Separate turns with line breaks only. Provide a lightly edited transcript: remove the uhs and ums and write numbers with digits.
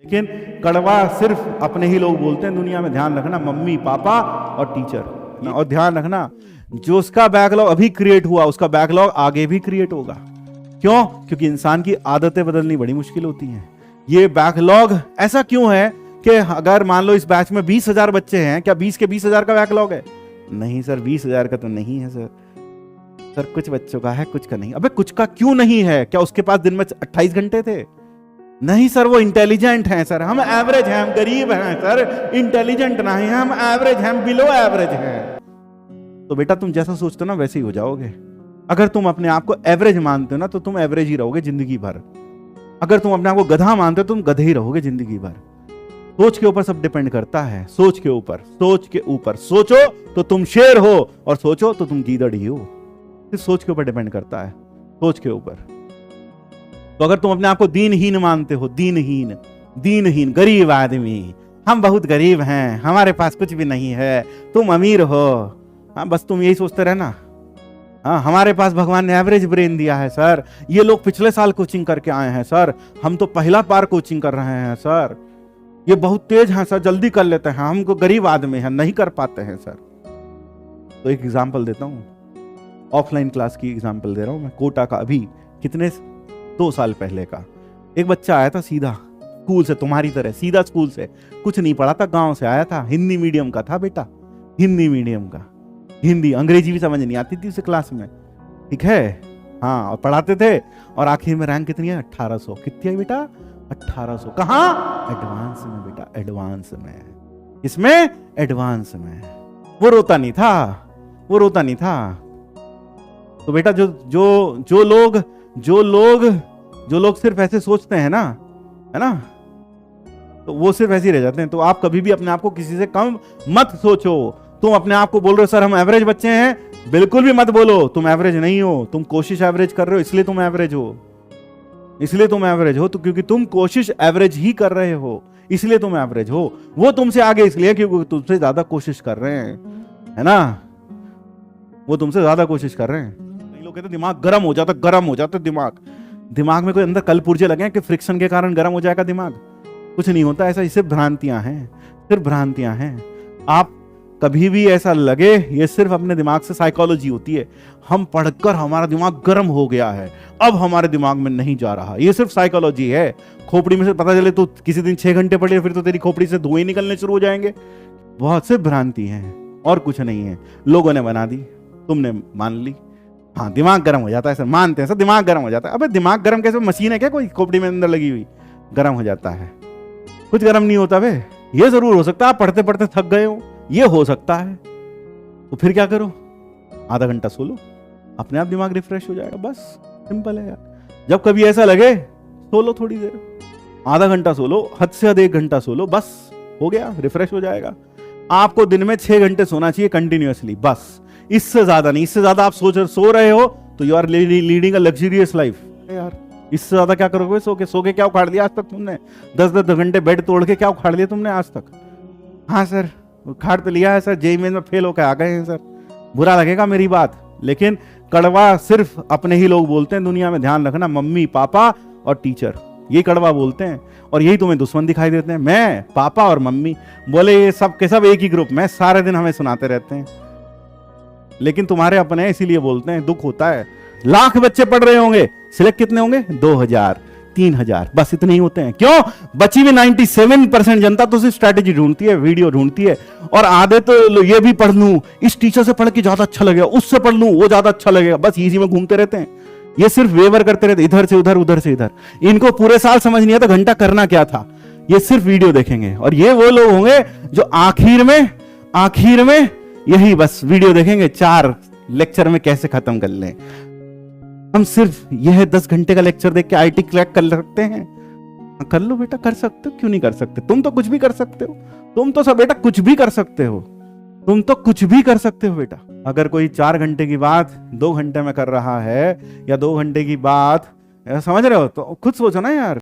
लेकिन कड़वा सिर्फ अपने ही लोग बोलते हैं दुनिया में। ध्यान रखना, मम्मी पापा और टीचर। और ध्यान रखना, जो उसका बैकलॉग अभी क्रिएट हुआ उसका बैकलॉग आगे भी क्रिएट होगा। क्यों? क्योंकि इंसान की आदतें बदलनी बड़ी मुश्किल होती हैं। ये बैकलॉग ऐसा क्यों है कि अगर मान लो इस बैच में 20,000 बच्चे हैं, क्या 20 के 20,000 का बैकलॉग है? नहीं सर, 20,000 का तो नहीं है सर। सर कुछ बच्चों का है, कुछ का नहीं। अबे कुछ का क्यों नहीं है? क्या उसके पास दिन में 28 घंटे थे? नहीं सर, वो इंटेलिजेंट हैं सर। हम एवरेज हैं, हम गरीब हैं सर, इंटेलिजेंट नहीं हैं, हम एवरेज हैं, हम बिलो एवरेज हैं। तो बेटा तुम जैसा सोचते हो ना वैसे ही हो जाओगे। अगर तुम अपने आप को एवरेज मानते हो ना तो तुम एवरेज ही रहोगे जिंदगी भर। अगर तुम अपने आप को गधा मानते हो तो तुम गधे ही रहोगे जिंदगी भर। सोच के ऊपर सब डिपेंड करता है। सोच के ऊपर, सोच के ऊपर। सोचो तो तुम शेर हो और सोचो तो तुम गीदड़ ही हो। सिर्फ सोच के ऊपर डिपेंड करता है, सोच के ऊपर। तो अगर तुम अपने आप को दीनहीन मानते हो, दीनहीन, दीनहीन, गरीब आदमी, हम बहुत गरीब हैं, हमारे पास कुछ भी नहीं है, तुम अमीर हो, हाँ बस तुम यही सोचते रहना। हाँ, हमारे पास भगवान ने एवरेज ब्रेन दिया है सर, ये लोग पिछले साल कोचिंग करके आए हैं सर, हम तो पहला बार कोचिंग कर रहे हैं सर, ये बहुत तेज हैं सर, जल्दी कर लेते हैं, हमको गरीब आदमी हैं, नहीं कर पाते हैं सर। तो एक एग्जांपल देता हूँ, ऑफलाइन क्लास की एग्जांपल दे रहा हूँ मैं। कोटा का अभी कितने 2 साल पहले का एक बच्चा आया था सीधा स्कूल से, तुम्हारी तरह सीधा स्कूल से, कुछ नहीं पढ़ा था, गांव से आया था, हिंदी मीडियम का था बेटा, हिंदी मीडियम का। हिंदी अंग्रेजी भी समझ नहीं आती थी उसे क्लास में, ठीक है। हाँ, और पढ़ाते थे और आखिर में रैंक कितनी है? 1800। कितनी है बेटा? 1800। कहाँ? एडवांस में बेटा, एडवांस में। इसमें एडवांस में। वो रोता नहीं था, वो रोता नहीं था। तो बेटा जो लोग सिर्फ ऐसे सोचते हैं ना, है ना, तो वो सिर्फ ऐसे ही रह जाते हैं। तो आप कभी भी अपने आप को किसी से कम मत सोचो। तुम अपने आप को बोल रहे हो सर हम एवरेज बच्चे हैं, बिल्कुल भी मत बोलो, तुम एवरेज नहीं हो। तुम कोशिश एवरेज कर रहे हो, इसलिए तुम एवरेज हो, इसलिए तुम एवरेज हो। तो क्योंकि तुम कोशिश एवरेज ही कर रहे हो इसलिए तुम एवरेज हो। वो तुमसे आगे इसलिए क्योंकि तुमसे ज्यादा कोशिश कर रहे हैं, है ना, वो तुमसे ज्यादा कोशिश कर रहे हैं। कई लोग कहते हैं दिमाग गर्म हो जाता, गर्म हो जाता दिमाग में कोई अंदर कल पुर्जे लगे हैं कि फ्रिक्शन के कारण गर्म हो जाएगा दिमाग? कुछ नहीं होता ऐसा, सिर्फ भ्रांतियां हैं, सिर्फ भ्रांतियां हैं। आप कभी भी ऐसा लगे, ये सिर्फ अपने दिमाग से साइकोलॉजी होती है। हम पढ़कर हमारा दिमाग गर्म हो गया है, अब हमारे दिमाग में नहीं जा रहा, ये सिर्फ साइकोलॉजी है। खोपड़ी में से पता चले तो किसी दिन 6 घंटे पढ़े फिर तो तेरी खोपड़ी से धुएं निकलने शुरू हो जाएंगे। बहुत सिर्फ भ्रांति है और कुछ नहीं है। लोगों ने बना दी, तुमने मान ली। हाँ, दिमाग गर्म हो जाता है सर, मानते हैं सर दिमाग गर्म हो जाता है। अबे दिमाग गर्म कैसे? मशीन है क्या कोई खोपड़ी में अंदर लगी हुई? गर्म हो जाता है? कुछ गर्म नहीं होता बे। ये जरूर हो सकता है आप पढ़ते पढ़ते थक गए हो, ये हो सकता है। तो फिर क्या करो? आधा घंटा सो लो, अपने आप दिमाग रिफ्रेश हो जाएगा। बस सिंपल है यार। जब कभी ऐसा लगे सो लो थोड़ी देर, आधा घंटा सो लो, हद से ज्यादा 1 घंटा सो लो, बस हो गया, रिफ्रेश हो जाएगा। आपको दिन में 6 घंटे सोना चाहिए कंटिन्यूअसली, बस, इससे ज्यादा नहीं। इससे ज्यादा आप सो रहे हो तो you are leading a luxurious life यार। इससे ज्यादा क्या करोगे? सो के क्या उखाड़ लिया आज तक तुमने? 10-10 घंटे बेड तोड़ के क्या उखाड़ लिया तुमने आज तक? हाँ सर, उखाड़ तो लिया है सर, जेईई में फेल होकर आ गए हैं सर, बुरा लगेगा मेरी बात, लेकिन कड़वा सिर्फ अपने ही लोग बोलते हैं दुनिया में। ध्यान रखना, मम्मी पापा और टीचर, ये कड़वा बोलते हैं और यही तुम्हें दुश्मन दिखाई देते हैं। मैं, पापा और मम्मी, बोले ये सब के सब एक ही ग्रुप में, सारे दिन हमें सुनाते रहते हैं, लेकिन तुम्हारे अपने इसीलिए बोलते हैं। दुख होता है। लाख बच्चे पढ़ रहे होंगे, सिलेक्ट कितने होंगे? 2000, 3000, बस इतने ही होते हैं। क्यों? बची हुई 97% जनता तो सिर्फ स्ट्रैटेजी ढूंढती है, वीडियो ढूंढती है, और आधे तो ये भी पढ़ लूं, इस टीचर से पढ़ के ज्यादा अच्छा लगेगा, उससे पढ़ लूं वो ज्यादा अच्छा लगेगा, बस इसी में घूमते रहते हैं। ये सिर्फ वेवर करते रहते, इधर से उधर, उधर से इधर। इनको पूरे साल समझ नहीं आता घंटा करना क्या था, ये सिर्फ वीडियो देखेंगे। और ये वो लोग होंगे जो आखिर में यही बस वीडियो देखेंगे, 4 लेक्चर में कैसे खत्म कर लें। हम सिर्फ यह 10 घंटे का लेक्चर देख के आईटी क्रैक कर सकते हैं? कर लो बेटा, कर सकते हो, क्यों नहीं कर सकते? तुम तो कुछ भी कर सकते हो, तुम तो सब बेटा कुछ भी कर सकते हो, तुम तो कुछ भी कर सकते हो बेटा। अगर कोई 4 घंटे की बात 2 घंटे में कर रहा है या 2 घंटे की बात, समझ रहे हो, तो खुद सोचो ना यार।